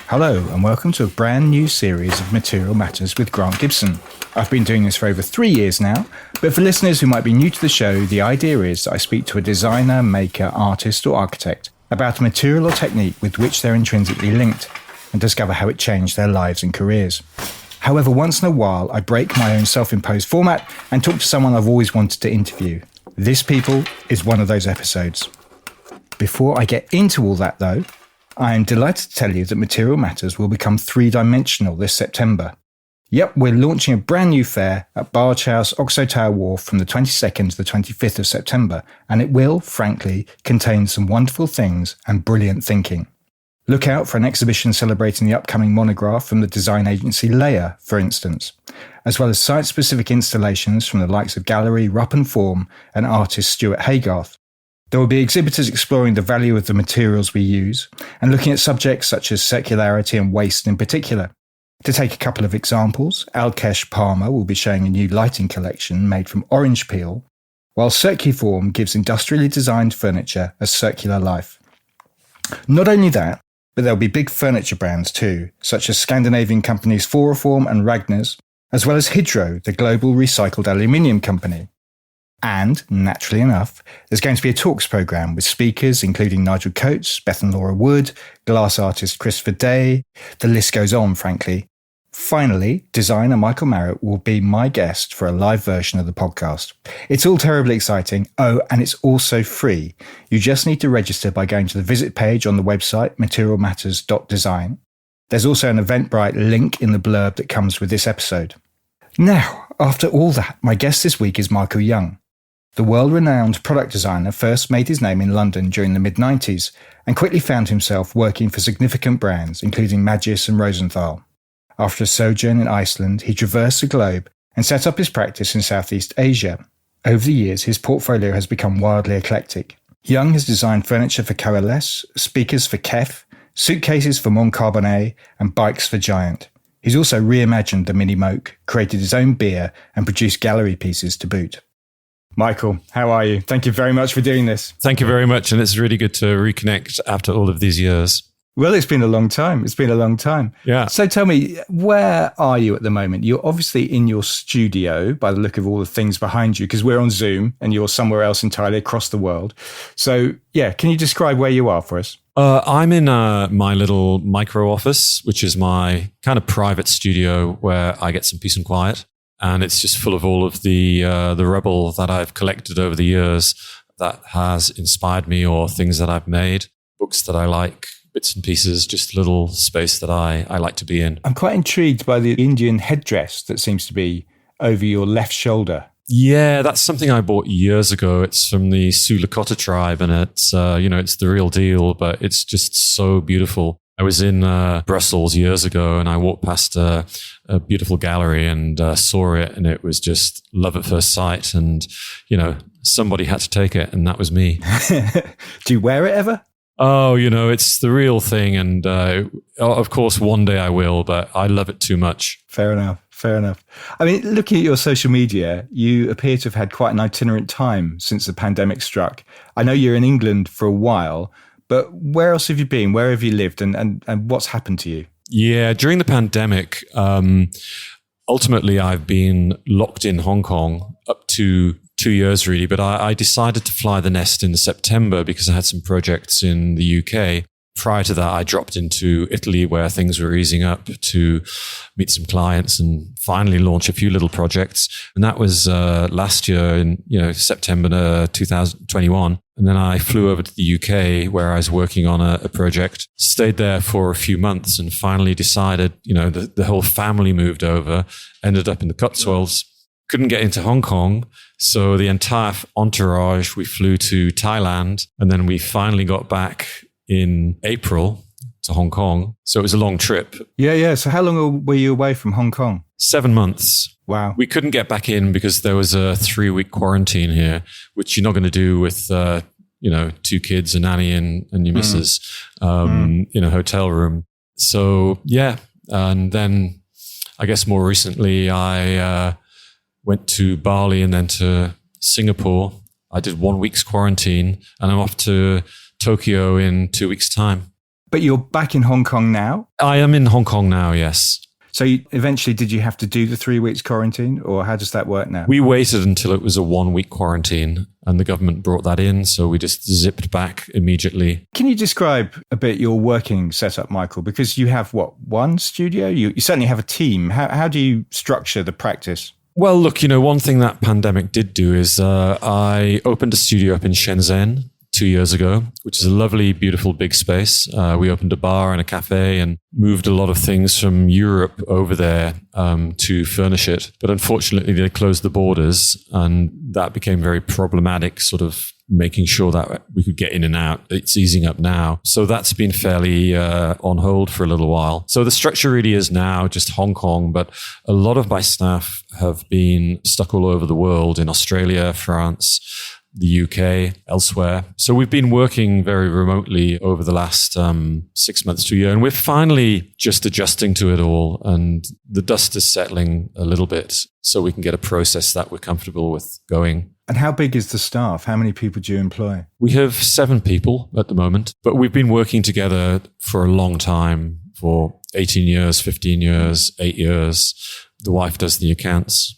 Hello and welcome to a brand new series of Material Matters with Grant Gibson. I've been doing this for over 3 years now, but for listeners who might be new to the show, the idea is that I speak to a designer, maker, artist or architect about a material or technique with which they're intrinsically linked and discover how it changed their lives and careers. However, once in a while, I break my own self-imposed format and talk to someone I've always wanted to interview. This, people, is one of those episodes. Before I get into all that, though, I am delighted to tell you that Material Matters will become three-dimensional this September. Yep, we're launching a brand new fair at Barge House, Oxo Tower Wharf from the 22nd to the 25th of September, and it will, frankly, contain some wonderful things and brilliant thinking. Look out for an exhibition celebrating the upcoming monograph from the design agency Layer, for instance, as well as site-specific installations from the likes of Gallery, Rupp and Form and artist Stuart Haygarth. There will be exhibitors exploring the value of the materials we use and looking at subjects such as circularity and waste in particular. To take a couple of examples, Alkesh Palmer will be showing a new lighting collection made from orange peel, while Circuform gives industrially designed furniture a circular life. Not only that, but there'll be big furniture brands too, such as Scandinavian companies Foreform and Ragners, as well as Hydro, the global recycled aluminium company. And, naturally enough, there's going to be a talks programme with speakers including Nigel Coates, Beth and Laura Wood, glass artist Christopher Day. The list goes on, frankly. Finally, designer Michael Marriott will be my guest for a live version of the podcast. It's all terribly exciting. Oh, and it's also free. You just need to register by going to the visit page on the website materialmatters.design. There's also an Eventbrite link in the blurb that comes with this episode. Now, after all that, my guest this week is Michael Young. The world-renowned product designer first made his name in London during the mid-90s and quickly found himself working for significant brands, including Magis and Rosenthal. After a sojourn in Iceland, he traversed the globe and set up his practice in Southeast Asia. Over the years, his portfolio has become wildly eclectic. Young has designed furniture for Coalesse, speakers for Kef, suitcases for Mon Carbone, and bikes for Giant. He's also reimagined the Mini Moke, created his own beer, and produced gallery pieces to boot. Michael, how are you? Thank you very much for doing this. Thank you very much. And it's really good to reconnect after all of these years. Well, it's been a long time. Yeah. So tell me, where are you at the moment? You're obviously in your studio by the look of all the things behind you, because we're on Zoom and you're somewhere else entirely across the world. So yeah, can you describe where you are for us? I'm in my little micro office, which is my kind of private studio where I get some peace and quiet. And it's just full of all of the rubble that I've collected over the years that has inspired me, or things that I've made, books that I like, bits and pieces, just a little space that I like to be in. I'm quite intrigued by the Indian headdress that seems to be over your left shoulder. Yeah, that's something I bought years ago. It's from the Sulakota tribe, and it's it's the real deal, but it's just so beautiful. I was in Brussels years ago, and I walked past a beautiful gallery and saw it, and it was just love at first sight. And somebody had to take it, and that was me. Do you wear it ever? Oh, it's the real thing, and of course, one day I will, but I love it too much. Fair enough. I mean, looking at your social media, you appear to have had quite an itinerant time since the pandemic struck. I know you're in England for a while, but where else have you been? Where have you lived, and what's happened to you? Yeah, during the pandemic, ultimately I've been locked in Hong Kong up to 2 years really, but I decided to fly the nest in September because I had some projects in the UK. Prior to that, I dropped into Italy where things were easing up to meet some clients and finally launch a few little projects. And that was last year in September 2021. And then I flew over to the UK where I was working on a project, stayed there for a few months and finally decided, the whole family moved over, ended up in the Cotswolds. Couldn't get into Hong Kong. So the entire entourage, we flew to Thailand, and then we finally got back in April to Hong Kong. So it was a long trip. Yeah. So how long were you away from Hong Kong? 7 months. Wow. We couldn't get back in because there was a 3-week quarantine here, which you're not going to do with, 2 kids, a nanny and your missus in a hotel room. So yeah. And then I guess more recently, I went to Bali and then to Singapore. I did 1 week's quarantine and I'm off to Tokyo in 2 weeks' time. But you're back in Hong Kong now? I am in Hong Kong now, yes. So eventually, did you have to do the 3 weeks quarantine, or how does that work now? We waited until it was a 1 week quarantine and the government brought that in. So we just zipped back immediately. Can you describe a bit your working setup, Michael? Because you have, one studio? You certainly have a team. How do you structure the practice? Well, look, one thing that pandemic did do is I opened a studio up in Shenzhen 2 years ago, which is a lovely, beautiful, big space. We opened a bar and a cafe and moved a lot of things from Europe over there to furnish it. But unfortunately, they closed the borders and that became very problematic, sort of making sure that we could get in and out. It's easing up now. So that's been fairly on hold for a little while. So the structure really is now just Hong Kong, but a lot of my staff have been stuck all over the world in Australia, France, the UK, elsewhere. So we've been working very remotely over the last 6 months to a year, and we're finally just adjusting to it all. And the dust is settling a little bit so we can get a process that we're comfortable with going. And how big is the staff? How many people do you employ? We have 7 people at the moment, but we've been working together for a long time, for 18 years, 15 years, 8 years. The wife does the accounts.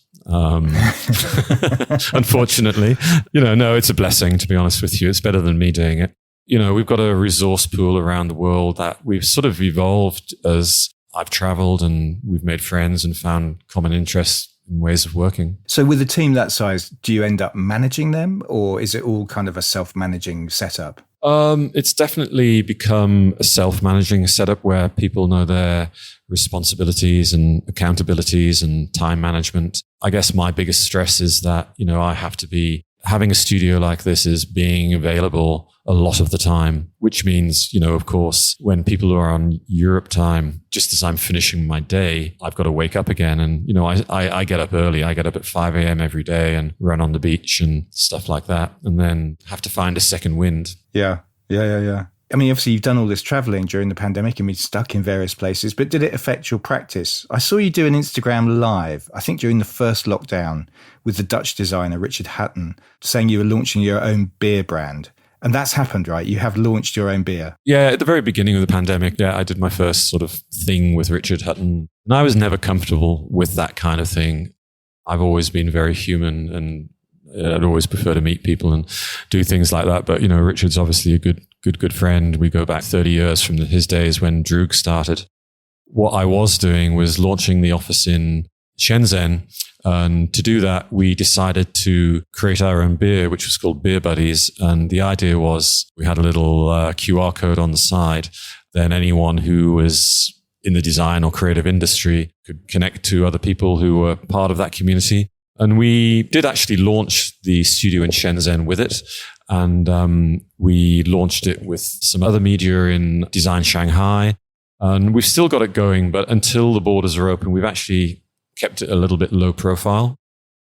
Unfortunately, no, it's a blessing, to be honest with you. It's better than me doing it. We've got a resource pool around the world that we've sort of evolved as I've traveled and we've made friends and found common interests and ways of working. So with a team that size, do you end up managing them, or is it all kind of a self-managing setup? It's definitely become a self-managing setup where people know their responsibilities and accountabilities and time management. I guess my biggest stress is that, I have to be having a studio like this is being available a lot of the time, which means, of course, when people are on Europe time, just as I'm finishing my day, I've got to wake up again. And, I get up early. I get up at 5 a.m. every day and run on the beach and stuff like that, and then have to find a second wind. Yeah. I mean, obviously, you've done all this traveling during the pandemic and been stuck in various places, but did it affect your practice? I saw you do an Instagram live, I think during the first lockdown, with the Dutch designer Richard Hutton, saying you were launching your own beer brand. And that's happened, right? You have launched your own beer. Yeah, at the very beginning of the pandemic, I did my first sort of thing with Richard Hutton. And I was never comfortable with that kind of thing. I've always been very human and I'd always prefer to meet people and do things like that. But, Richard's obviously a good friend. We go back 30 years from his days when Droog started. What I was doing was launching the office in Shenzhen. And to do that, we decided to create our own beer, which was called Beer Buddies. And the idea was we had a little QR code on the side. Then anyone who was in the design or creative industry could connect to other people who were part of that community. And we did actually launch the studio in Shenzhen with it. And we launched it with some other media in Design Shanghai. And we've still got it going, but until the borders are open, we've actually kept it a little bit low profile.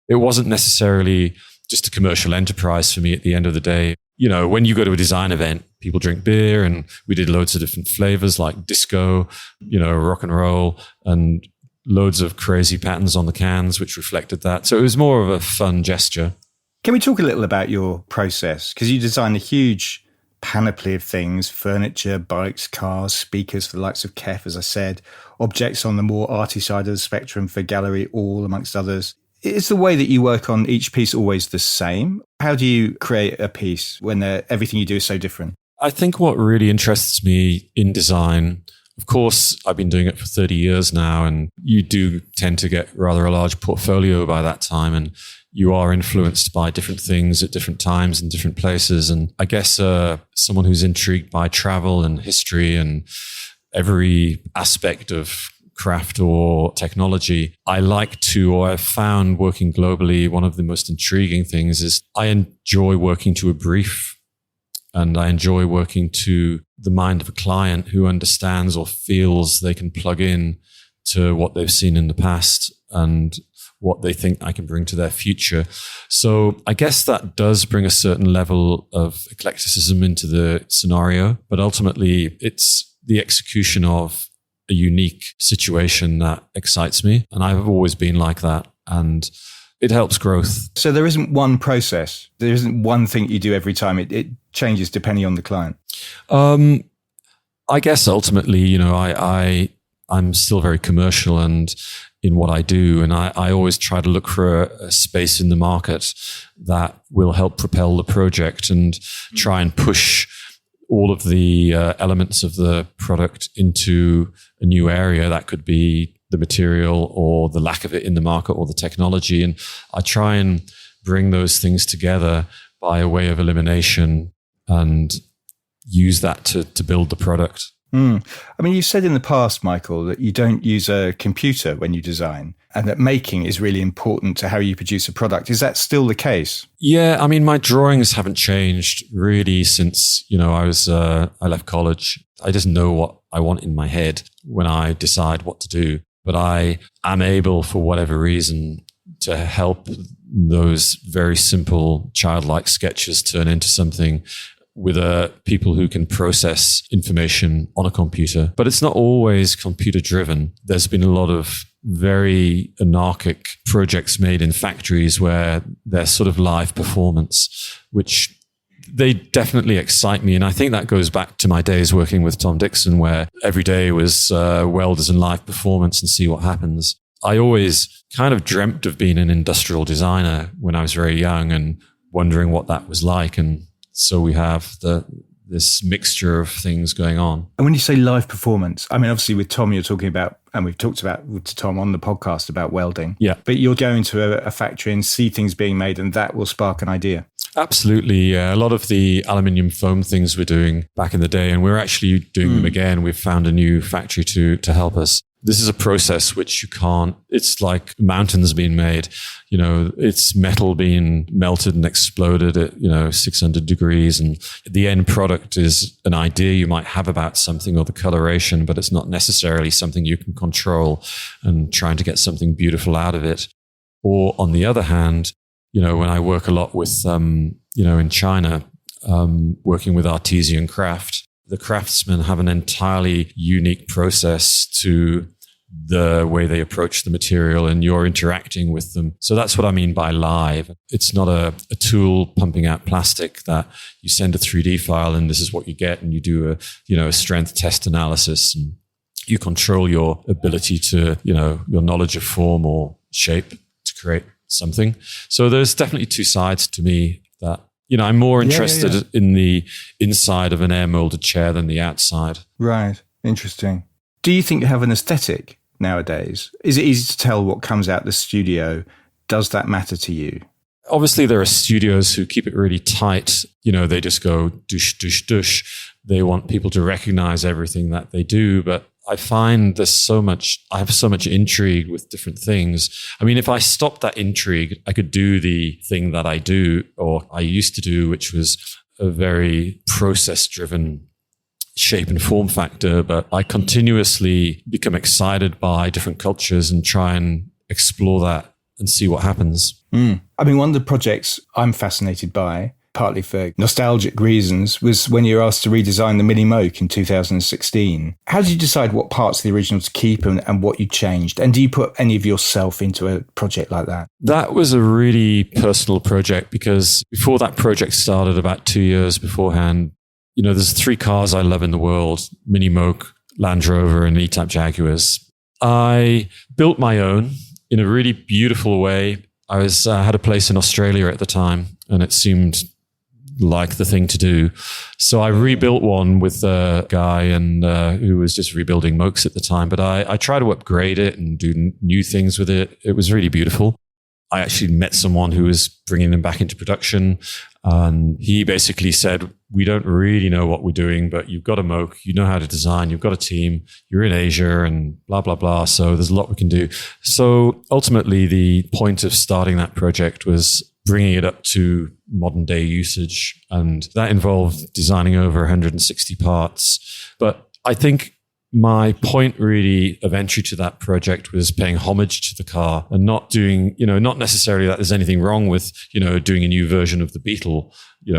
It wasn't necessarily just a commercial enterprise for me at the end of the day. When you go to a design event, people drink beer, and we did loads of different flavors like disco, rock and roll, and loads of crazy patterns on the cans, which reflected that. So it was more of a fun gesture. Can we talk a little about your process? Because you designed a huge panoply of things: furniture, bikes, cars, speakers for the likes of Kef, as I said, objects on the more arty side of the spectrum for Gallery All, amongst others. Is the way that you work on each piece always the same? How do you create a piece when everything you do is so different? I think what really interests me in design, of course, I've been doing it for 30 years now, and you do tend to get rather a large portfolio by that time, and you are influenced by different things at different times and different places. And I guess someone who's intrigued by travel and history and every aspect of craft or technology, I've found working globally, one of the most intriguing things is I enjoy working to a brief, and I enjoy working to the mind of a client who understands or feels they can plug in to what they've seen in the past and what they think I can bring to their future. So I guess that does bring a certain level of eclecticism into the scenario, but ultimately it's the execution of a unique situation that excites me. And I've always been like that. And it helps growth. So there isn't one process. There isn't one thing you do every time. It changes depending on the client. I guess ultimately, I'm still very commercial and in what I do. And I always try to look for a space in the market that will help propel the project and try and push all of the elements of the product into a new area. That could be the material or the lack of it in the market or the technology. And I try and bring those things together by a way of elimination and use that to build the product. I mean, you said in the past, Michael, that you don't use a computer when you design and that making is really important to how you produce a product. Is that still the case? Yeah, I mean, my drawings haven't changed really since, I left college. I just know what I want in my head when I decide what to do. But I am able, for whatever reason, to help those very simple childlike sketches turn into something with people who can process information on a computer. But it's not always computer driven. There's been a lot of very anarchic projects made in factories where they're sort of live performance, which they definitely excite me. And I think that goes back to my days working with Tom Dixon, where every day was welders and live performance and see what happens. I always kind of dreamt of being an industrial designer when I was very young and wondering what that was like. And so we have this mixture of things going on. And when you say live performance, I mean, obviously with Tom, you're talking about, and we've talked about to Tom on the podcast about welding. Yeah. But you'll go into a factory and see things being made and that will spark an idea. Absolutely. Yeah. A lot of the aluminium foam things we're doing back in the day, and we're actually doing them again. We've found a new factory to help us. This is a process which you can't, it's like mountains being made, it's metal being melted and exploded at, 600 degrees. And the end product is an idea you might have about something or the coloration, but it's not necessarily something you can control and trying to get something beautiful out of it. Or on the other hand, when I work a lot with, in China, working with artisan craft, the craftsmen have an entirely unique process to the way they approach the material and you're interacting with them. So that's what I mean by live. It's not a tool pumping out plastic that you send a 3D file and this is what you get, and you do a strength test analysis and you control your ability to, your knowledge of form or shape to create something. So there's definitely two sides to me that, I'm more interested in the inside of an air molded chair than the outside. Right. Interesting. Do you think you have an aesthetic nowadays? Is it easy to tell what comes out the studio? Does that matter to you? Obviously, there are studios who keep it really tight. They just go douche, douche, douche. They want people to recognize everything that they do. But I find I have so much intrigue with different things. I mean, if I stopped that intrigue, I could do the thing that I do, or I used to do, which was a very process-driven shape and form factor. But I continuously become excited by different cultures and try and explore that and see what happens. I mean, one of the projects I'm fascinated by, partly for nostalgic reasons, was when you were asked to redesign the Mini Moke in 2016. How did you decide what parts of the original to keep and what you changed? And do you put any of yourself into a project like that? That was a really personal project because before that project started, about 2 years beforehand, there's 3 cars I love in the world: Mini Moke, Land Rover, and E-Type Jaguars. I built my own in a really beautiful way. I had a place in Australia at the time, and it seemed like the thing to do. So I rebuilt one with a guy who was just rebuilding Mokes at the time. But I tried to upgrade it and do new things with it. It was really beautiful. I actually met someone who was bringing them back into production. And he basically said, we don't really know what we're doing, but you've got a Moke, you know how to design, you've got a team, you're in Asia and blah, blah, blah. So there's a lot we can do. So ultimately, the point of starting that project was bringing it up to modern day usage. And that involved designing over 160 parts. But I think my point really of entry to that project was paying homage to the car and not doing, not necessarily that there's anything wrong with, doing a new version of the Beetle,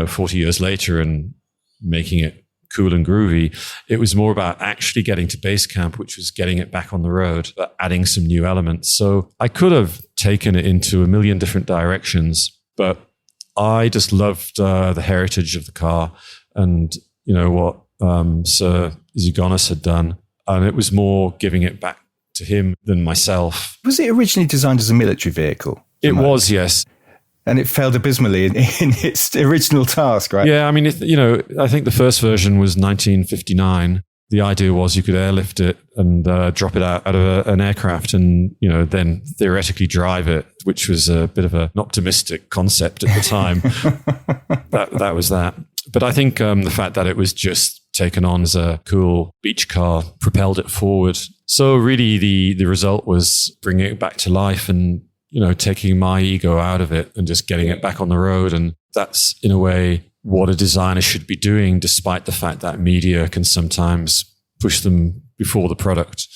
40 years later and making it cool and groovy. It was more about actually getting to base camp, which was getting it back on the road, but adding some new elements. So I could have taken it into a million different directions, but I just loved the heritage of the car. And you know what? Sir Zigonis had done. And it was more giving it back to him than myself. Was it originally designed as a military vehicle? It was, yes. And it failed abysmally in its original task, right? Yeah, I mean, I think the first version was 1959. The idea was you could airlift it and drop it out of an aircraft and, then theoretically drive it, which was a bit of an optimistic concept at the time. that was that. But I think the fact that it was just taken on as a cool beach car propelled it forward. So really the result was bringing it back to life and, taking my ego out of it and just getting it back on the road. And that's, in a way, what a designer should be doing, despite the fact that media can sometimes push them before the product.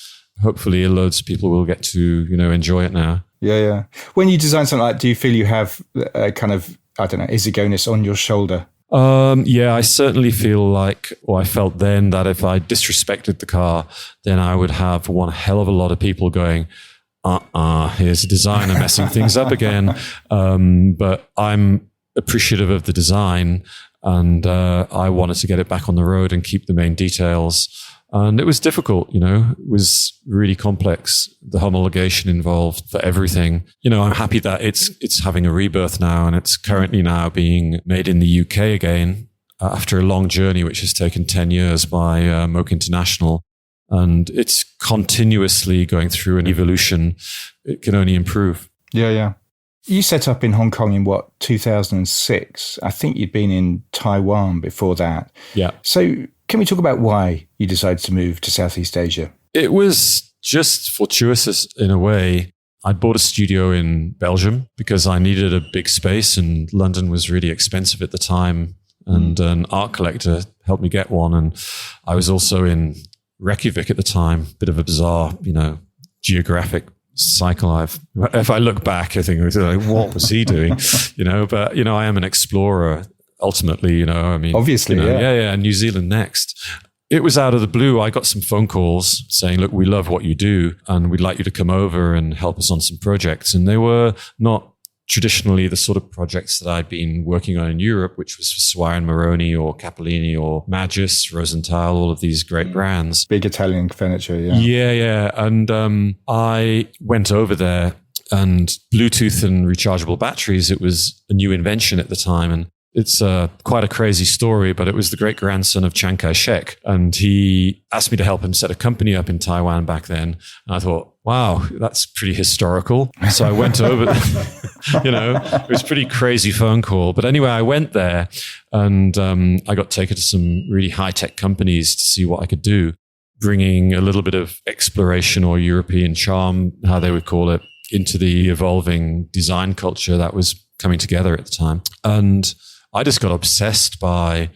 Hopefully loads of people will get to, enjoy it now. Yeah. When you design something like that, do you feel you have a kind of, I don't know, Zigonis on your shoulder? Yeah, I certainly feel like, or I felt then, that if I disrespected the car, then I would have one hell of a lot of people going, here's a designer messing things up again. But I'm appreciative of the design, and I wanted to get it back on the road and keep the main details. And it was difficult, it was really complex, the homologation involved for everything. I'm happy that it's having a rebirth now, and it's currently now being made in the UK again after a long journey, which has taken 10 years by Moke International. And it's continuously going through an evolution. It can only improve. Yeah. You set up in Hong Kong in 2006? I think you'd been in Taiwan before that. Yeah. So can we talk about why you decided to move to Southeast Asia? It was just fortuitous in a way. I bought a studio in Belgium because I needed a big space, and London was really expensive at the time. And an art collector helped me get one. And I was also in Reykjavik at the time, bit of a bizarre, geographic cycle. If I look back, I think, what was he doing? But, I am an explorer ultimately, obviously, yeah. New Zealand next. It was out of the blue. I got some phone calls saying, look, we love what you do and we'd like you to come over and help us on some projects. And they were not traditionally the sort of projects that I'd been working on in Europe, which was for Swire and Moroni or Cappellini or Magis, Rosenthal, all of these great brands. Big Italian furniture, yeah. Yeah. And I went over there, and Bluetooth and rechargeable batteries, it was a new invention at the time. And it's quite a crazy story, but it was the great-grandson of Chiang Kai-shek. And he asked me to help him set a company up in Taiwan back then. And I thought, wow, that's pretty historical. So I went over, it was a pretty crazy phone call. But anyway, I went there, and I got taken to some really high-tech companies to see what I could do, bringing a little bit of exploration or European charm, how they would call it, into the evolving design culture that was coming together at the time. And I just got obsessed by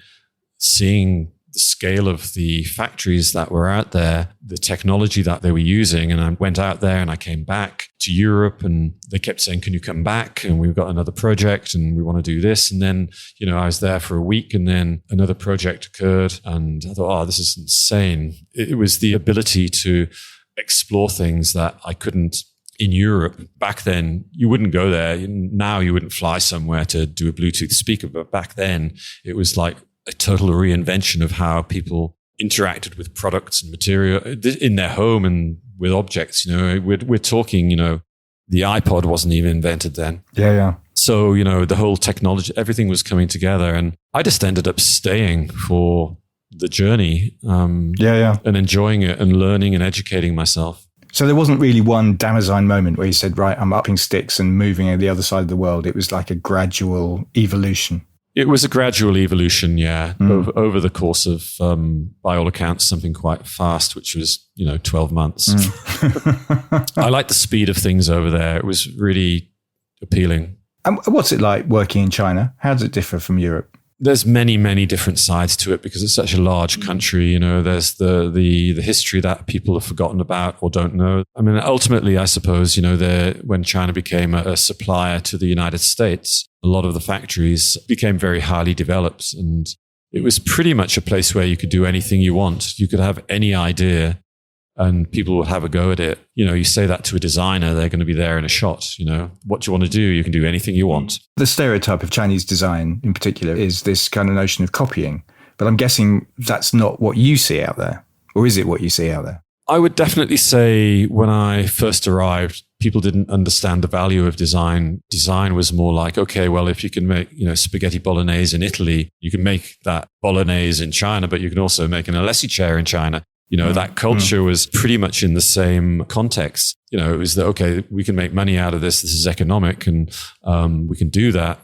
seeing the scale of the factories that were out there, the technology that they were using. And I went out there and I came back to Europe, and they kept saying, can you come back? And we've got another project and we want to do this. And then, I was there for a week, and then another project occurred, and I thought, this is insane. It was the ability to explore things that I couldn't in Europe. Back then, you wouldn't go there. Now you wouldn't fly somewhere to do a Bluetooth speaker. But back then, it was like a total reinvention of how people interacted with products and material in their home and with objects. We're talking, the iPod wasn't even invented then. Yeah. So, the whole technology, everything was coming together. And I just ended up staying for the journey. And enjoying it and learning and educating myself. So there wasn't really one Damascene moment where you said, right, I'm upping sticks and moving to the other side of the world. It was like a gradual evolution. It was a gradual evolution, yeah, over the course of, by all accounts, something quite fast, which was, 12 months. I like the speed of things over there. It was really appealing. And what's it like working in China? How does it differ from Europe? There's many, many different sides to it because it's such a large country. There's the history that people have forgotten about or don't know. I mean, ultimately, I suppose, when China became a supplier to the United States, a lot of the factories became very highly developed, and it was pretty much a place where you could do anything you want. You could have any idea and people would have a go at it. You say that to a designer, they're going to be there in a shot. What do you want to do? You can do anything you want. The stereotype of Chinese design in particular is this kind of notion of copying. But I'm guessing that's not what you see out there. Or is it what you see out there? I would definitely say when I first arrived, people didn't understand the value of design. Design was more like, okay, well, if you can make, spaghetti bolognese in Italy, you can make that bolognese in China, but you can also make an Alessi chair in China. That culture was pretty much in the same context. It was that, okay, we can make money out of this. This is economic and we can do that.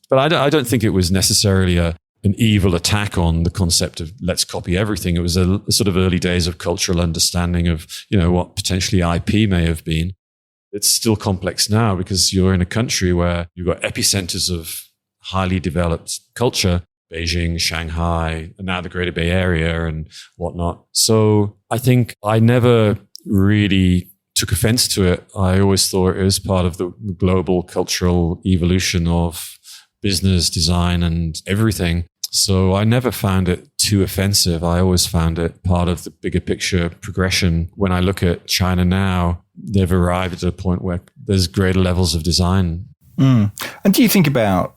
But I don't think it was necessarily an evil attack on the concept of let's copy everything. It was a sort of early days of cultural understanding of, what potentially IP may have been. It's still complex now because you're in a country where you've got epicenters of highly developed culture, Beijing, Shanghai, and now the Greater Bay Area and whatnot. So I think I never really took offense to it. I always thought it was part of the global cultural evolution of business, design, and everything. So I never found it too offensive. I always found it part of the bigger picture progression. When I look at China now, they've arrived at a point where there's greater levels of design. And do you think about,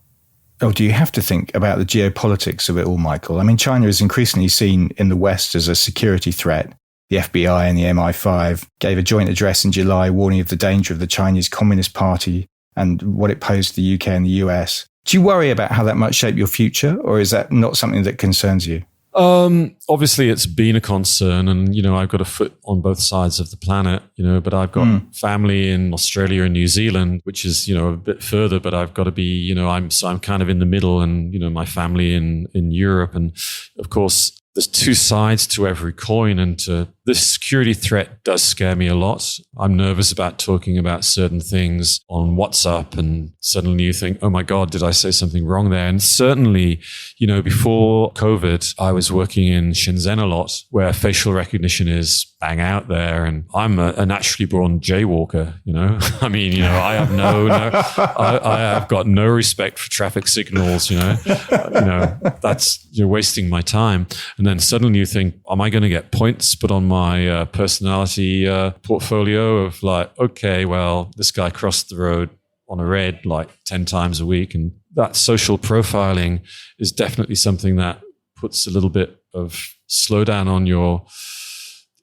or do you have to think about the geopolitics of it all, Michael? I mean, China is increasingly seen in the West as a security threat. The FBI and the MI5 gave a joint address in July warning of the danger of the Chinese Communist Party and what it posed to the UK and the US. Do you worry about how that might shape your future, or is that not something that concerns you? Obviously it's been a concern and, I've got a foot on both sides of the planet, but I've got family in Australia and New Zealand, which is, a bit further, but I've got to be, I'm kind of in the middle and, my family in Europe. And of course, there's two sides to every coin, and this security threat does scare me a lot. I'm nervous about talking about certain things on WhatsApp, and suddenly you think, oh my God, did I say something wrong there? And certainly, before COVID, I was working in Shenzhen a lot, where facial recognition is bang out there, and I'm a naturally born jaywalker. I mean, I have I have got no respect for traffic signals. That's you're wasting my time. And then suddenly you think, am I going to get points put on my personality portfolio of like, okay, well, this guy crossed the road on a red like 10 times a week. And that social profiling is definitely something that puts a little bit of slowdown on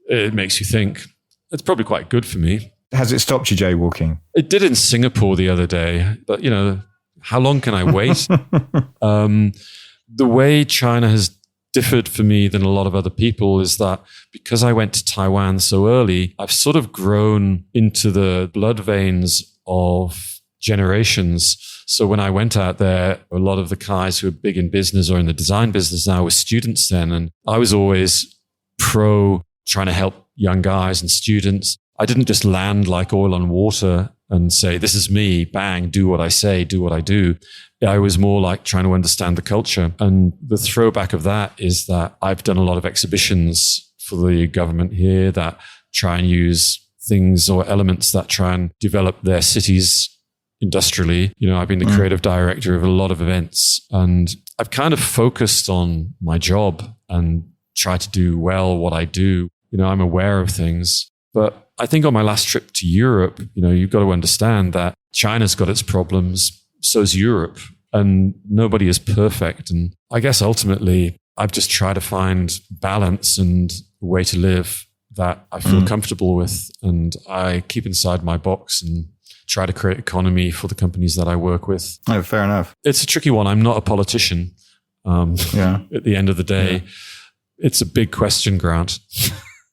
it makes you think. It's probably quite good for me. Has it stopped you jaywalking? It did in Singapore the other day, but how long can I wait? The way China has differed for me than a lot of other people is that because I went to Taiwan so early, I've sort of grown into the blood veins of generations. So when I went out there, a lot of the guys who are big in business or in the design business now were students then. And I was always pro trying to help young guys and students. I didn't just land like oil on water and say, this is me, bang, do what I say, do what I do. I was more like trying to understand the culture. And the throwback of that is that I've done a lot of exhibitions for the government here that try and use things or elements that try and develop their cities industrially. I've been the creative director of a lot of events, and I've kind of focused on my job and try to do well what I do. I'm aware of things. But I think on my last trip to Europe, you've got to understand that China's got its problems, so's Europe, and nobody is perfect. And I guess ultimately, I've just tried to find balance and a way to live that I feel comfortable with. And I keep inside my box and try to create economy for the companies that I work with. Oh, fair enough. It's a tricky one. I'm not a politician. At the end of the day, it's a big question, Grant.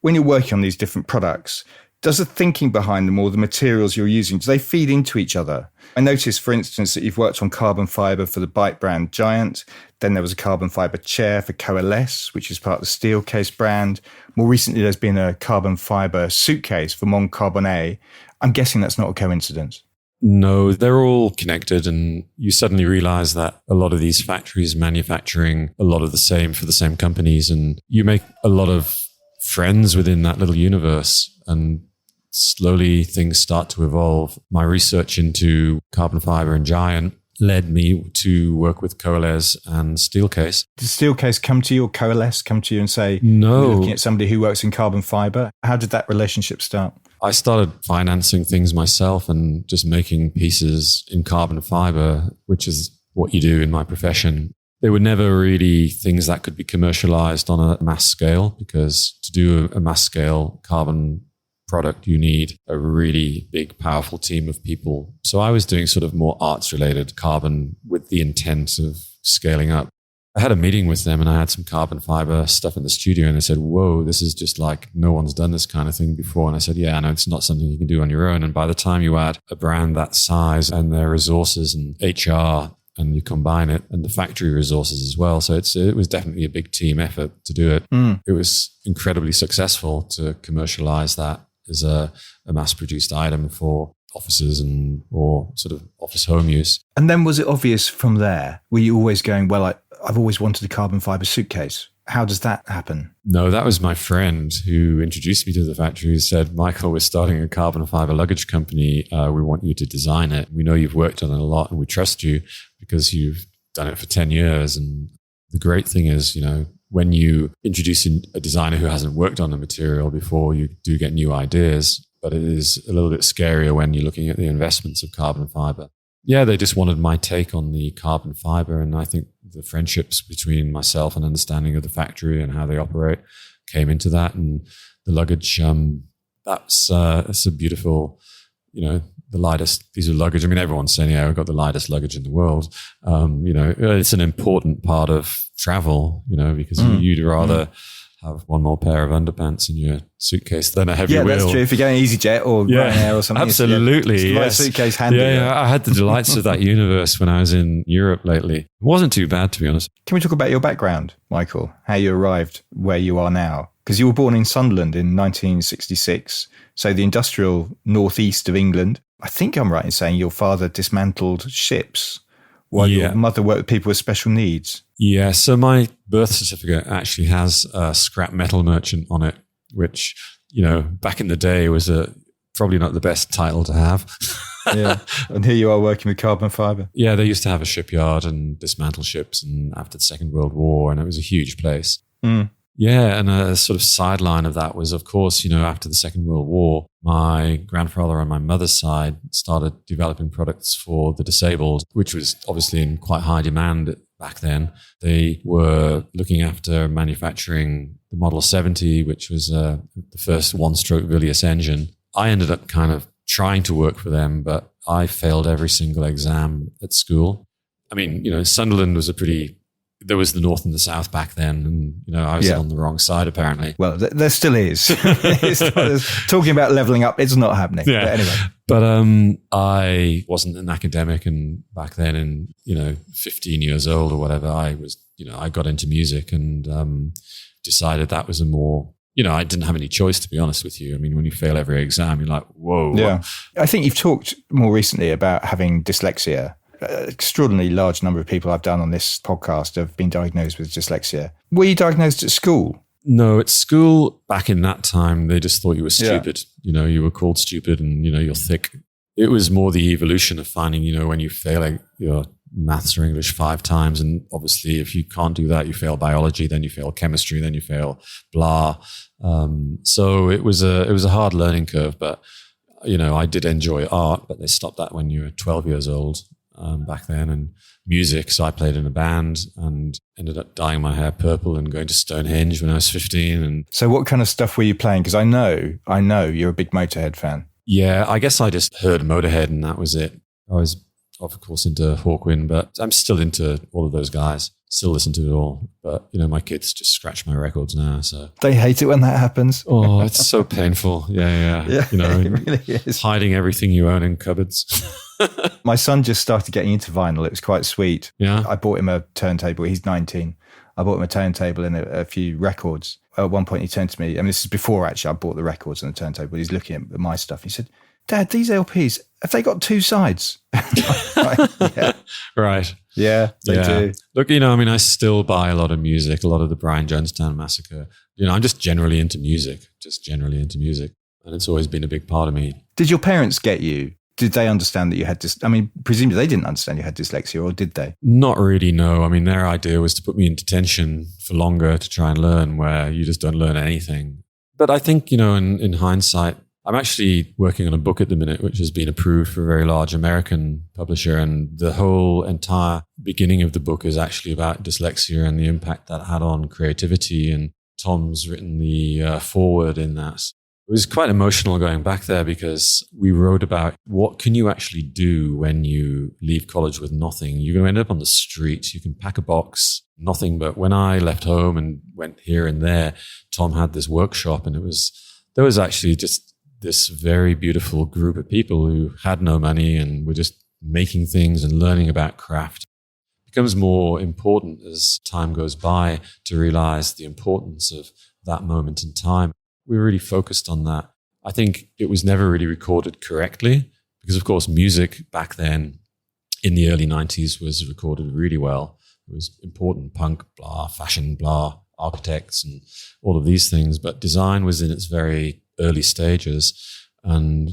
When you're working on these different products, does the thinking behind them or the materials you're using, do they feed into each other? I noticed, for instance, that you've worked on carbon fiber for the bike brand Giant. Then there was a carbon fiber chair for Coalesse, which is part of the Steelcase brand. More recently, there's been a carbon fiber suitcase for Mon Carbone. I'm guessing that's not a coincidence. No, they're all connected, and you suddenly realize that a lot of these factories manufacturing a lot of the same for the same companies, and you make a lot of friends within that little universe, and slowly things start to evolve. My research into carbon fiber and Giant led me to work with Coalesse and Steelcase. Did Steelcase come to you or Coalesse come to you and say, no, we're looking at somebody who works in carbon fiber? How did that relationship start? I started financing things myself and just making pieces in carbon fiber, which is what you do in my profession. they were never really things that could be commercialized on a mass scale, because to do a mass scale carbon product, you need a really big, powerful team of people. So I was doing sort of more arts related carbon with the intent of scaling up. I had a meeting with them and I had some carbon fiber stuff in the studio, and they said, whoa, this is just like no one's done this kind of thing before. And I said, yeah, I know it's not something you can do on your own. And by the time you add a brand that size and their resources and HR, and you combine it and the factory resources as well. So it was definitely a big team effort to do it. It was incredibly successful to commercialize that as a mass-produced item for offices or sort of office home use. And then was it obvious from there? Were you always going, well, I've always wanted a carbon fiber suitcase? How does that happen? No, that was my friend who introduced me to the factory, who said, Michael, we're starting a carbon fiber luggage company. We want you to design it. We know you've worked on it a lot and we trust you because you've done it for 10 years. And the great thing is, when you introduce a designer who hasn't worked on the material before, you do get new ideas. But it is a little bit scarier when you're looking at the investments of carbon fiber. Yeah, they just wanted my take on the carbon fiber. And I think the friendships between myself and understanding of the factory and how they operate came into that. And the luggage, that's a beautiful, the lightest piece of luggage. I mean, everyone's saying, yeah, we've got the lightest luggage in the world. It's an important part of travel, because you'd rather have one more pair of underpants in your suitcase than a heavy wheel. Yeah, that's true. If you're going EasyJet or Ryanair or something. Absolutely, it's yes. Suitcase handy. Yeah, I had the delights of that universe when I was in Europe lately. It wasn't too bad, to be honest. Can we talk about your background, Michael? How you arrived where you are now? Because you were born in Sunderland in 1966, so the industrial northeast of England. I think I'm right in saying your father dismantled ships while your mother worked with people with special needs. Yeah, so my birth certificate actually has a scrap metal merchant on it, which, back in the day was probably not the best title to have. Yeah, and here you are working with carbon fiber. Yeah, they used to have a shipyard and dismantle ships and after the Second World War, and it was a huge place. Yeah, and a sort of sideline of that was, of course, after the Second World War, my grandfather on my mother's side started developing products for the disabled, which was obviously in quite high demand back then. They were looking after manufacturing the Model 70, which was the first one-stroke Villiers engine. I ended up kind of trying to work for them, but I failed every single exam at school. I mean, Sunderland was there was the North and the South back then, and, I was on the wrong side, apparently. Well, there still is. Talking about levelling up, it's not happening. Yeah. But anyway. But I wasn't an academic, and back then, in 15 years old or whatever, I was, I got into music and decided that was a more, I didn't have any choice, to be honest with you. I mean, when you fail every exam, you're like, whoa. Yeah. I think you've talked more recently about having dyslexia. An extraordinarily large number of people I've done on this podcast have been diagnosed with dyslexia. Were you diagnosed at school? No, at school, back in that time, they just thought you were stupid. Yeah. You were called stupid and, you're thick. It was more the evolution of finding, when you fail your maths or English 5 times, and obviously if you can't do that, you fail biology, then you fail chemistry, then you fail blah. So it was a hard learning curve, but, I did enjoy art, but they stopped that when you were 12 years old. Back then, and music. So I played in a band and ended up dyeing my hair purple and going to Stonehenge when I was 15. And so what kind of stuff were you playing? Because I know you're a big Motorhead fan. Yeah, I guess I just heard Motorhead and that was it. I was, of course, into Hawkwind, but I'm still into all of those guys. Still listen to it all. But, my kids just scratch my records now. So they hate it when that happens. Oh, it's so painful. Yeah. It really is. Hiding everything you own in cupboards. My son just started getting into vinyl. It was quite sweet. Yeah. I bought him a turntable. He's 19. I bought him a turntable and a few records. At one point he turned to me, this is before actually I bought the records and the turntable. He's looking at my stuff. He said, Dad, these LPs, have they got 2 sides? Yeah. Right. Yeah, they do. Look, I still buy a lot of music, a lot of the Brian Jonestown Massacre. I'm just generally into music. And it's always been a big part of me. Did your parents get you? Did they understand that you had presumably they didn't understand you had dyslexia, or did they? Not really, no. Their idea was to put me in detention for longer to try and learn, where you just don't learn anything. But I think, in hindsight, I'm actually working on a book at the minute, which has been approved for a very large American publisher. And the whole entire beginning of the book is actually about dyslexia and the impact that had on creativity. And Tom's written the foreword in that. It was quite emotional going back there because we wrote about what can you actually do when you leave college with nothing. You're going to end up on the street. You can pack a box, nothing. But when I left home and went here and there, Tom had this workshop, and there was actually just this very beautiful group of people who had no money and were just making things and learning about craft. It becomes more important as time goes by to realize the importance of that moment in time. We were really focused on that. I think it was never really recorded correctly because, of course, music back then in the early 90s was recorded really well. It was important, punk, blah, fashion, blah, architects and all of these things. But design was in its very early stages. And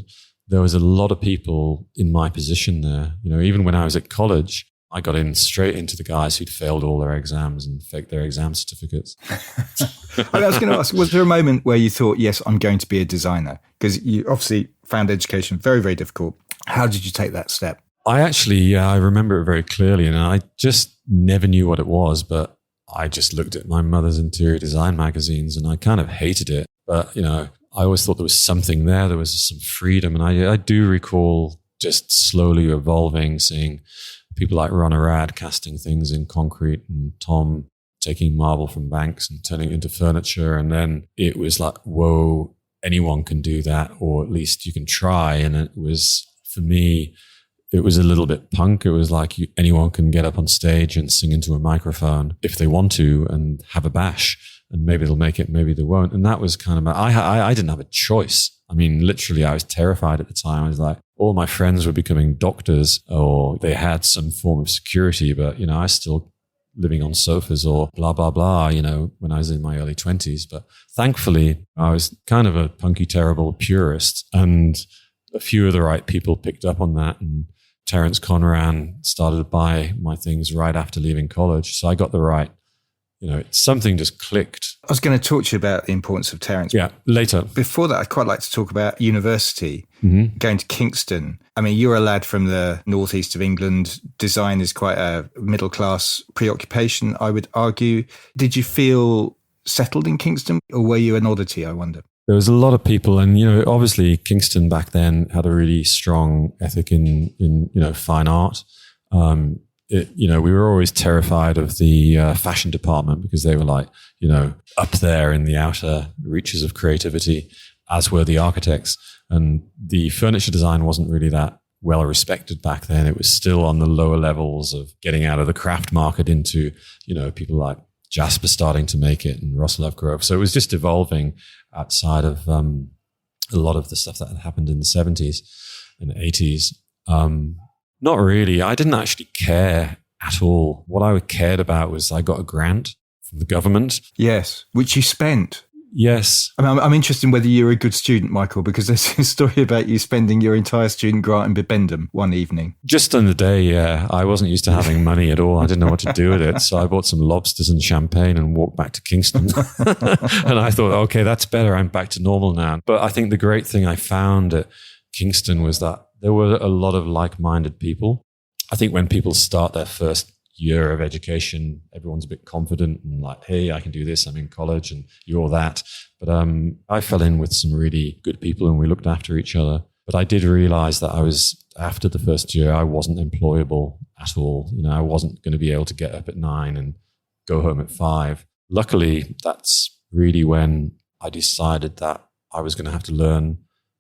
there was a lot of people in my position there. You know, even when I was at college, I got in straight into the guys who'd failed all their exams and faked their exam certificates. I was going to ask, was there a moment where you thought, yes, I'm going to be a designer? Because you obviously found education very, very difficult. How did you take that step? I remember it very clearly, and I just never knew what it was, but I just looked at my mother's interior design magazines and I kind of hated it. But, you know, I always thought there was something there. There was some freedom. And I do recall just slowly evolving, seeing people like Ron Arad casting things in concrete and Tom taking marble from banks and turning it into furniture. And then it was like, whoa, anyone can do that, or at least you can try. And it was, for me, it was a little bit punk. It was like anyone can get up on stage and sing into a microphone if they want to and have a bash. And maybe they'll make it, maybe they won't. And that was kind of, I didn't have a choice. I mean, literally, I was terrified at the time. I was like, all my friends were becoming doctors or they had some form of security, but, you know, I was still living on sofas or blah, blah, blah, you know, when I was in my early 20s. But thankfully, I was kind of a punky, terrible purist. And a few of the right people picked up on that. And Terence Conran started to buy my things right after leaving college. So I got the right, you know, something just clicked. I was going to talk to you about the importance of Terence. Yeah, later. Before that, I'd quite like to talk about university, going to Kingston. I mean, you're a lad from the northeast of England. Design is quite a middle-class preoccupation, I would argue. Did you feel settled in Kingston, or were you an oddity, I wonder? There was a lot of people, and, you know, obviously Kingston back then had a really strong ethic in you know, fine art. You know, we were always terrified of the fashion department because they were like, you know, up there in the outer reaches of creativity, as were the architects. And the furniture design wasn't really that well respected back then. It was still on the lower levels of getting out of the craft market into, you know, people like Jasper starting to make it and Russell F. Grove. So it was just evolving outside of a lot of the stuff that had happened in the 70s and 80s. Not really. I didn't actually care at all. What I cared about was I got a grant from the government. Yes, which you spent. Yes. I mean, I'm interested in whether you're a good student, Michael, because there's a story about you spending your entire student grant in Bibendum one evening. Just on the day, yeah. I wasn't used to having money at all. I didn't know what to do with it. So I bought some lobsters and champagne and walked back to Kingston. And I thought, okay, that's better. I'm back to normal now. But I think the great thing I found at Kingston was that there were a lot of like-minded people. I think when people start their first year of education, everyone's a bit confident and like, hey, I can do this. I'm in college and you're that. But I fell in with some really good people and we looked after each other. But I did realize that after the first year, I wasn't employable at all. You know, I wasn't going to be able to get up at 9 and go home at 5. Luckily, that's really when I decided that I was going to have to learn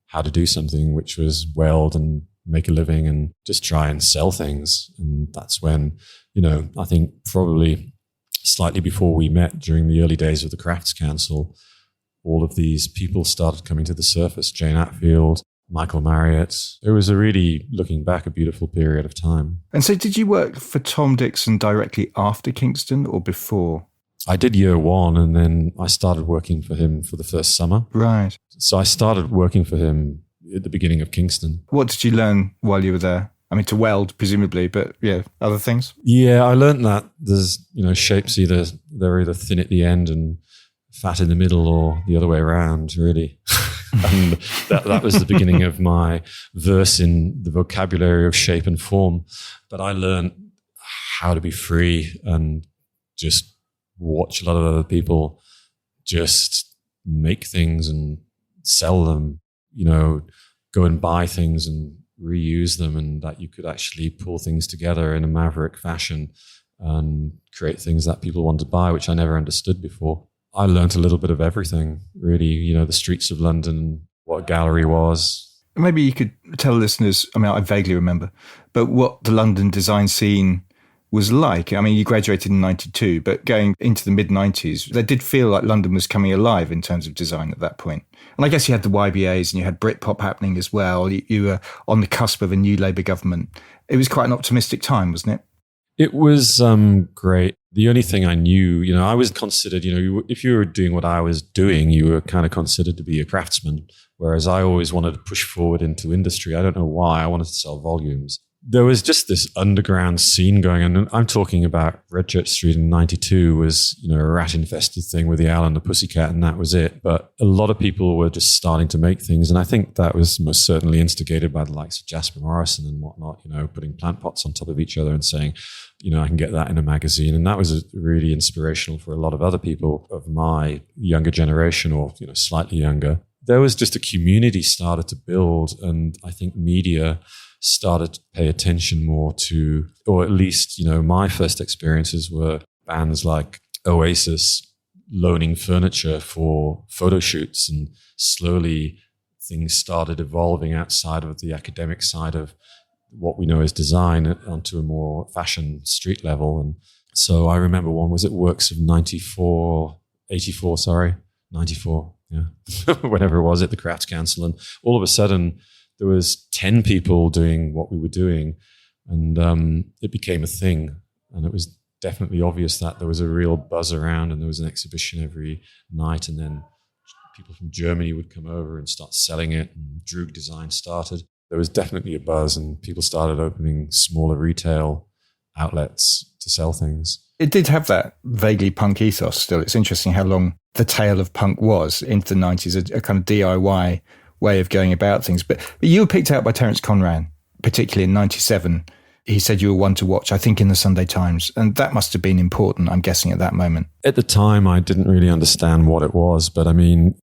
how to do something, which was weld and make a living and just try and sell things. And that's when, you know, I think probably slightly before we met during the early days of the Crafts Council, all of these people started coming to the surface. Jane Atfield, Michael Marriott. It was a really, looking back, a beautiful period of time. And so did you work for Tom Dixon directly after Kingston or before? I did year 1 and then I started working for him for the first summer. Right. So I started working for him at the beginning of Kingston. What did you learn while you were there? I mean, to weld, presumably, but yeah, other things? Yeah, I learned that there's, you know, shapes they're either thin at the end and fat in the middle or the other way around, really. And that was the beginning of my verse in the vocabulary of shape and form. But I learned how to be free and just watch a lot of other people just make things and sell them, go and buy things and reuse them, and that you could actually pull things together in a maverick fashion and create things that people want to buy, which I never understood before. I learned a little bit of everything, really, the streets of London, what a gallery was. Maybe you could tell listeners, I vaguely remember, but what the London design scene was like. You graduated in 92, but going into the mid-90s, it did feel like London was coming alive in terms of design at that point. And I guess you had the YBAs and you had Britpop happening as well. You were on the cusp of a new Labour government. It was quite an optimistic time, wasn't it? It was great. The only thing I knew, I was considered, if you were doing what I was doing, you were kind of considered to be a craftsman, whereas I always wanted to push forward into industry. I don't know why. I wanted to sell volumes. There was just this underground scene going on. And I'm talking about Redchurch Street in 92 was, a rat-infested thing with the owl and the pussycat, and that was it. But a lot of people were just starting to make things. And I think that was most certainly instigated by the likes of Jasper Morrison and whatnot, putting plant pots on top of each other and saying, I can get that in a magazine. And that was really inspirational for a lot of other people of my younger generation or, slightly younger. There was just a community started to build. And I think media started to pay attention more to, or at least, my first experiences were bands like Oasis loaning furniture for photo shoots, and slowly things started evolving outside of the academic side of what we know as design onto a more fashion street level. And so I remember one was at Works of 94, yeah, whenever it was at the Crafts Council. And all of a sudden, there was 10 people doing what we were doing, and it became a thing. And it was definitely obvious that there was a real buzz around, and there was an exhibition every night. And then people from Germany would come over and start selling it, and Droog Design started. There was definitely a buzz, and people started opening smaller retail outlets to sell things. It did have that vaguely punk ethos still. It's interesting how long the tail of punk was into the 90s, a kind of DIY way of going about things. But you were picked out by Terence Conran, particularly in 97. He said you were one to watch, I think, in the Sunday Times. And that must have been important, I'm guessing, at that moment. At the time, I didn't really understand what it was. But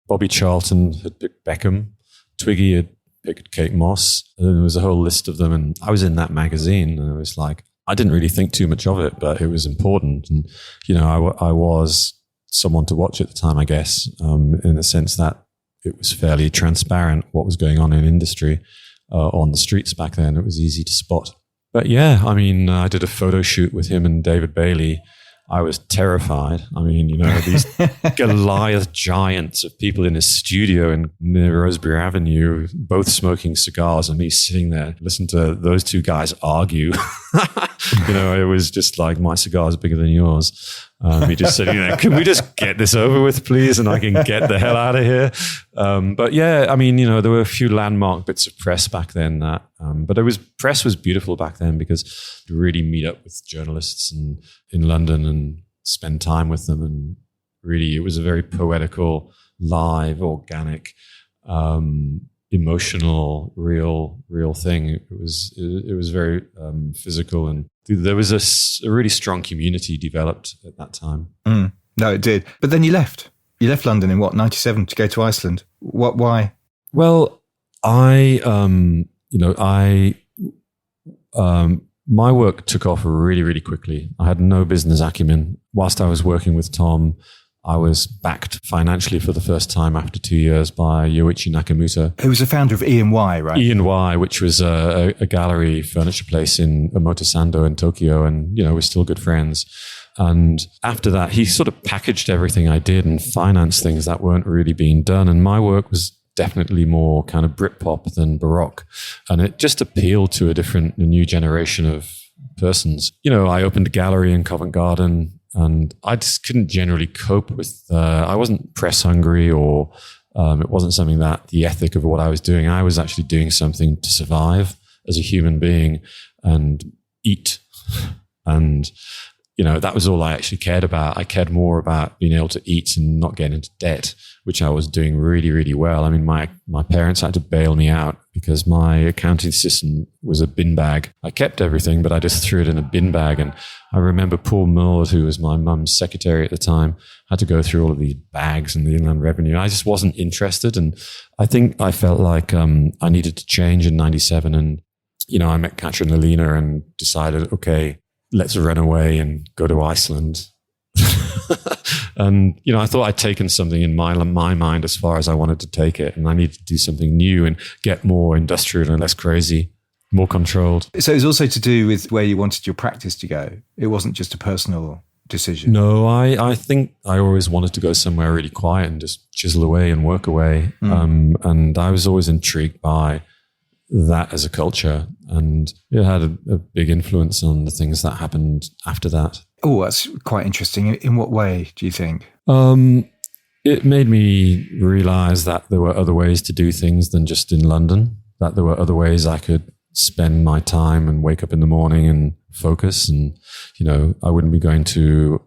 Bobby Charlton had picked Beckham. Twiggy had picked Kate Moss. And then there was a whole list of them. And I was in that magazine. And it was like, I didn't really think too much of it, but it was important. And, I was someone to watch at the time, I guess, in the sense that it was fairly transparent what was going on in industry on the streets back then. It was easy to spot. But yeah, I did a photo shoot with him and David Bailey. I was terrified. These Goliath giants of people in a studio near Rosebery Avenue, both smoking cigars, and me sitting there, listening to those two guys argue. It was just like, my cigar is bigger than yours. Me just sitting there, can we just get this over with, please? And I can get the hell out of here. But yeah, there were a few landmark bits of press back then but press was beautiful back then because you really meet up with journalists in London and spend time with them. And really, it was a very poetical, live, organic, emotional, real thing. It was very physical, and there was a really strong community developed at that time. No, it did. But then you left. You left London in 97 to go to Iceland. Why? Well, my work took off really, really quickly. I had no business acumen. Whilst I was working with Tom, I was backed financially for the first time after 2 years by Yoichi Nakamuta. Who was the founder of E&Y, right? E&Y, which was a gallery furniture place in Omotesando in Tokyo. And, we're still good friends. And after that, he sort of packaged everything I did and financed things that weren't really being done. And my work was definitely more kind of Britpop than Baroque. And it just appealed to a new generation of persons. I opened a gallery in Covent Garden, and I just couldn't generally cope with, I wasn't press hungry, or it wasn't something that the ethic of what I was doing. I was actually doing something to survive as a human being and eat. And, that was all I actually cared about. I cared more about being able to eat and not get into debt, which I was doing really, really well. I mean, my parents had to bail me out because my accounting system was a bin bag. I kept everything, but I just threw it in a bin bag. And I remember poor Maud, who was my mum's secretary at the time, had to go through all of these bags and the Inland Revenue. I just wasn't interested. And I think I felt like I needed to change in 97. And, I met Katrin Alina and decided, okay, let's run away and go to Iceland. And, I thought I'd taken something in my mind as far as I wanted to take it. And I needed to do something new and get more industrial and less crazy, more controlled. So it was also to do with where you wanted your practice to go. It wasn't just a personal decision. No, I think I always wanted to go somewhere really quiet and just chisel away and work away. And I was always intrigued by that as a culture. And it had a big influence on the things that happened after that. Oh, that's quite interesting. In what way, do you think? It made me realize that there were other ways to do things than just in London, that there were other ways I could spend my time and wake up in the morning and focus. And, I wouldn't be going to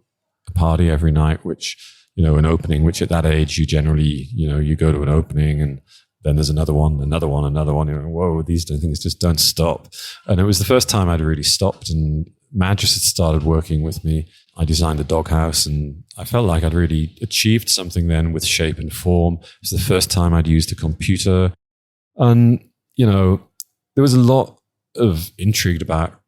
a party every night, which, an opening, which at that age, you generally, you go to an opening and then there's another one. Whoa, these things just don't stop. And it was the first time I'd really stopped, and Magis had started working with me. I designed a doghouse, and I felt like I'd really achieved something then with shape and form. It was the first time I'd used a computer. And, there was a lot of intrigue about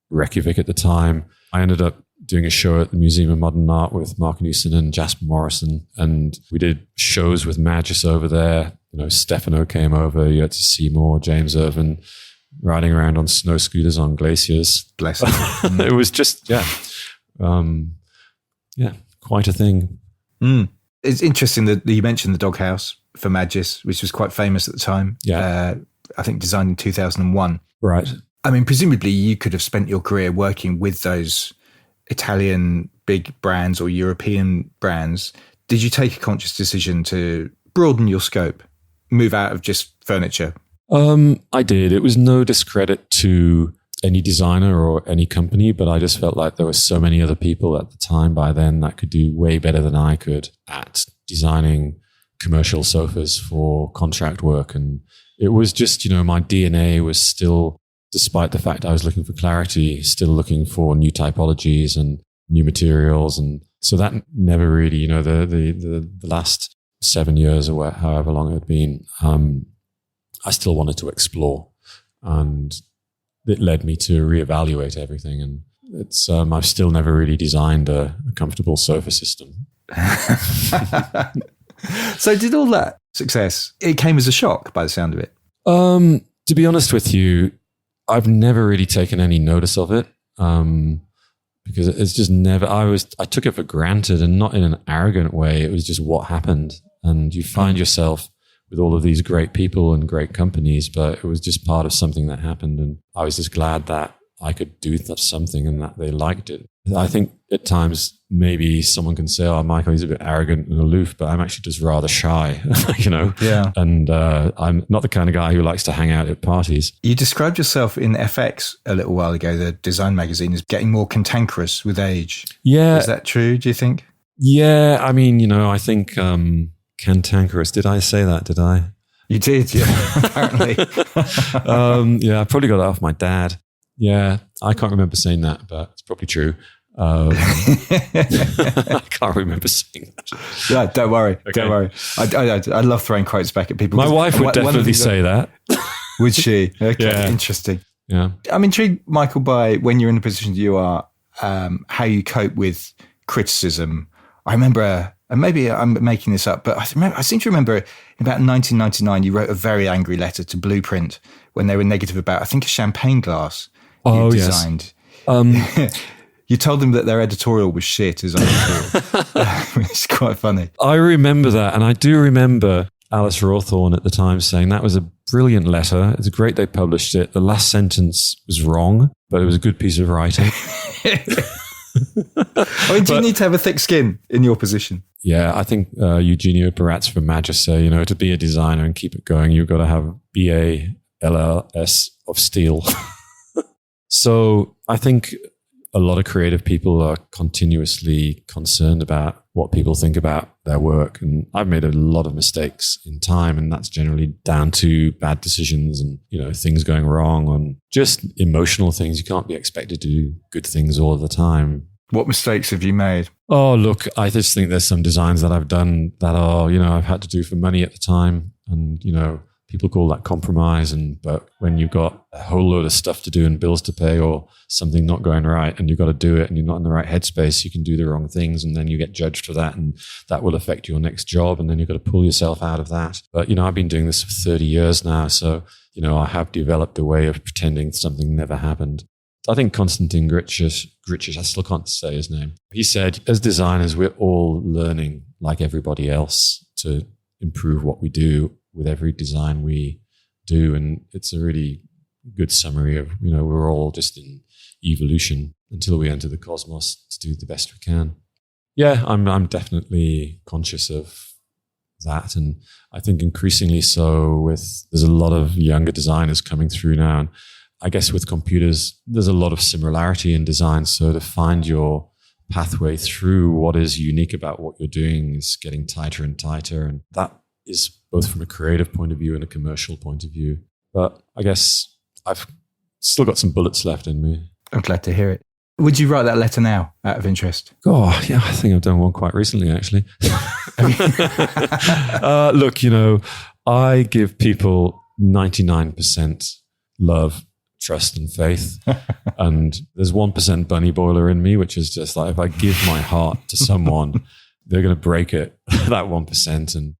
Reykjavik at the time. I ended up doing a show at the Museum of Modern Art with Mark Newson and Jasper Morrison. And we did shows with Magis over there. Stefano came over. You had to see more James Irvin riding around on snow scooters on glaciers. Bless him. It was just, quite a thing. It's interesting that you mentioned the doghouse for Magis, which was quite famous at the time. Yeah. I think designed in 2001. Right. I mean, presumably you could have spent your career working with those Italian big brands or European brands. Did you take a conscious decision to broaden your scope, move out of just furniture? I did. It was no discredit to any designer or any company, but I just felt like there were so many other people at the time by then that could do way better than I could at designing commercial sofas for contract work. And it was just, my DNA was still, despite the fact I was looking for clarity, still looking for new typologies and new materials. And so that never really, the last 7 years or however long it had been, I still wanted to explore, and it led me to reevaluate everything. And it's I've still never really designed a comfortable sofa system. So did all that success, it came as a shock by the sound of it? To be honest with you, I've never really taken any notice of it, because it's just never, I took it for granted, and not in an arrogant way. It was just what happened. And you find yourself with all of these great people and great companies, but it was just part of something that happened. And I was just glad that I could do something and that they liked it. I think at times maybe someone can say, oh, Michael, he's a bit arrogant and aloof, but I'm actually just rather shy, Yeah. And I'm not the kind of guy who likes to hang out at parties. You described yourself in FX a little while ago, the design magazine, as getting more cantankerous with age. Yeah. Is that true, do you think? Yeah. I mean, I think cantankerous. Did I say that? Did I? You did, yeah, apparently. Yeah, I probably got that off my dad. Yeah, I can't remember saying that, but it's probably true. I can't remember saying that. Yeah, don't worry. Okay. Don't worry. I love throwing quotes back at people. My wife would definitely say that. Would she? Okay, yeah. Interesting. Yeah. I'm intrigued, Michael, by when you're in the position you are, how you cope with criticism. I remember, and maybe I'm making this up, but I seem to remember in about 1999, you wrote a very angry letter to Blueprint when they were negative about, I think, a champagne glass you designed. Yes. You told them that their editorial was shit, as I recall. It's quite funny. I remember that. And I do remember Alice Rawthorne at the time saying that was a brilliant letter. It's great they published it. The last sentence was wrong, but it was a good piece of writing. I mean, do you need to have a thick skin in your position? Yeah, I think Eugenio Baratz from Magis say, to be a designer and keep it going, you've got to have BA LLS of steel. So I think a lot of creative people are continuously concerned about what people think about their work. And I've made a lot of mistakes in time, and that's generally down to bad decisions and, things going wrong and just emotional things. You can't be expected to do good things all the time. What mistakes have you made? Oh, look, I just think there's some designs that I've done that are, I've had to do for money at the time. And, people call that compromise. But when you've got a whole load of stuff to do and bills to pay or something not going right and you've got to do it and you're not in the right headspace, you can do the wrong things and then you get judged for that and that will affect your next job and then you've got to pull yourself out of that. But, I've been doing this for 30 years now. So, I have developed a way of pretending something never happened. I think Konstantin Gricius, I still can't say his name. He said, as designers, we're all learning like everybody else to improve what we do with every design we do. And it's a really good summary of, we're all just in evolution until we enter the cosmos to do the best we can. Yeah, I'm definitely conscious of that. And I think increasingly so there's a lot of younger designers coming through now. And I guess with computers, there's a lot of similarity in design. So to find your pathway through what is unique about what you're doing is getting tighter and tighter. And that is both from a creative point of view and a commercial point of view. But I guess I've still got some bullets left in me. I'm glad to hear it. Would you write that letter now, out of interest? Oh, yeah, I think I've done one quite recently, actually. Look, I give people 99% love, trust and faith. And there's 1% bunny boiler in me, which is just like, if I give my heart to someone, they're going to break it, that 1%. And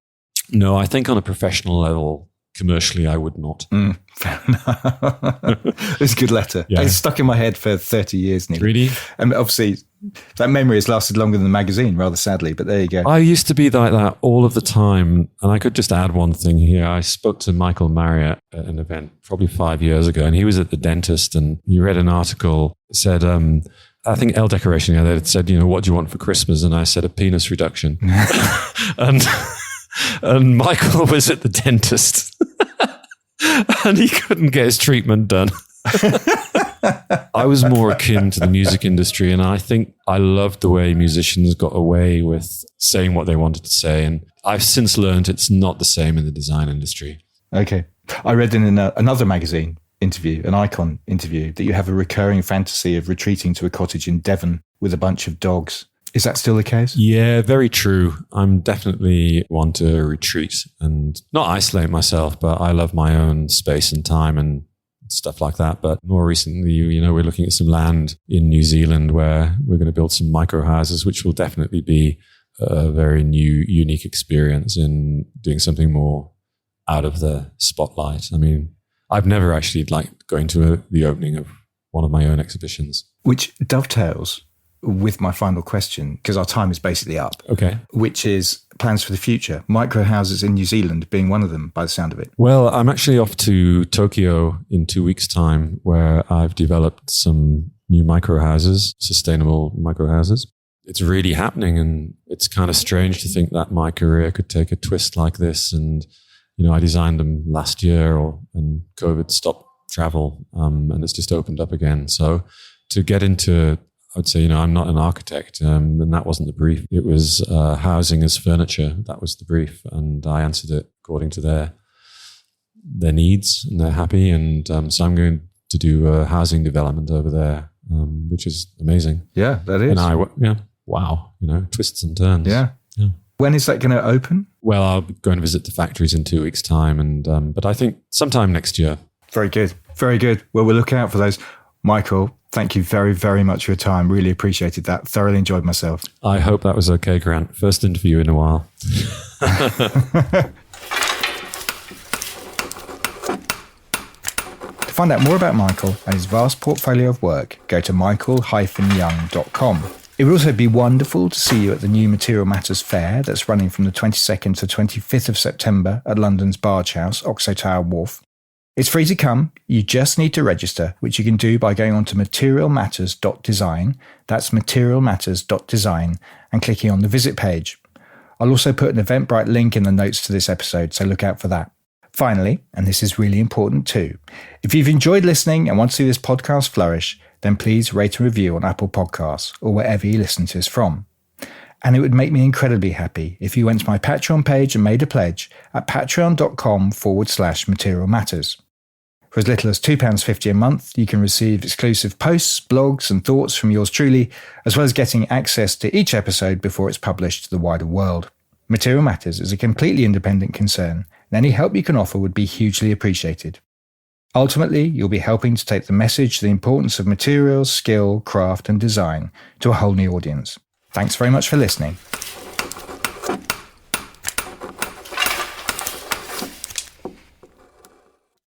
no, I think on a professional level, commercially, I would not. Fair enough. It's a good letter. Yeah. It's stuck in my head for 30 years nearly. Really? And obviously, that memory has lasted longer than the magazine, rather sadly, but there you go. I used to be like that all of the time. And I could just add one thing here. I spoke to Michael Marriott at an event probably 5 years ago, and he was at the dentist, and he read an article that said, I think Elle Decoration, they had said, what do you want for Christmas? And I said, a penis reduction. And Michael was at the dentist and he couldn't get his treatment done. I was more akin to the music industry, and I think I loved the way musicians got away with saying what they wanted to say. And I've since learned it's not the same in the design industry. Okay. I read in another magazine interview, an Icon interview, that you have a recurring fantasy of retreating to a cottage in Devon with a bunch of dogs. Is that still the case? Yeah, very true. I'm definitely one to retreat and not isolate myself, but I love my own space and time and stuff like that. But more recently, we're looking at some land in New Zealand where we're going to build some micro houses, which will definitely be a very new, unique experience in doing something more out of the spotlight. I mean, I've never actually liked going to the opening of one of my own exhibitions. Which dovetails with my final question, because our time is basically up. Okay. Which is plans for the future. Micro houses in New Zealand being one of them, by the sound of it. Well, I'm actually off to Tokyo in 2 weeks' time, where I've developed some new micro houses, sustainable micro houses. It's really happening, and it's kind of strange to think that my career could take a twist like this. And, I designed them last year, and COVID stopped travel, and it's just opened up again. So to get into, I would say, I'm not an architect, and that wasn't the brief. It was housing as furniture. That was the brief, and I answered it according to their needs, and they're happy. And so I'm going to do a housing development over there, which is amazing. Yeah, that is. And wow, twists and turns. Yeah. When is that going to open? Well, I'll go and visit the factories in 2 weeks' time, and but I think sometime next year. Very good. Very good. Well, we'll look out for those. Michael, thank you very, very much for your time. Really appreciated that. Thoroughly enjoyed myself. I hope that was okay, Grant. First interview in a while. To find out more about Michael and his vast portfolio of work, go to michael-young.com. It would also be wonderful to see you at the new Material Matters Fair that's running from the 22nd to 25th of September at London's Barge House, Oxo Tower Wharf. It's free to come. You just need to register, which you can do by going on to materialmatters.design. That's materialmatters.design, and clicking on the visit page. I'll also put an Eventbrite link in the notes to this episode, so look out for that. Finally, and this is really important too, if you've enjoyed listening and want to see this podcast flourish, then please rate and review on Apple Podcasts or wherever you listen to us from. And it would make me incredibly happy if you went to my Patreon page and made a pledge at patreon.com/Material Matters. For as little as £2.50 a month, you can receive exclusive posts, blogs and thoughts from yours truly, as well as getting access to each episode before it's published to the wider world. Material Matters is a completely independent concern, and any help you can offer would be hugely appreciated. Ultimately, you'll be helping to take the message, the importance of materials, skill, craft and design to a whole new audience. Thanks very much for listening.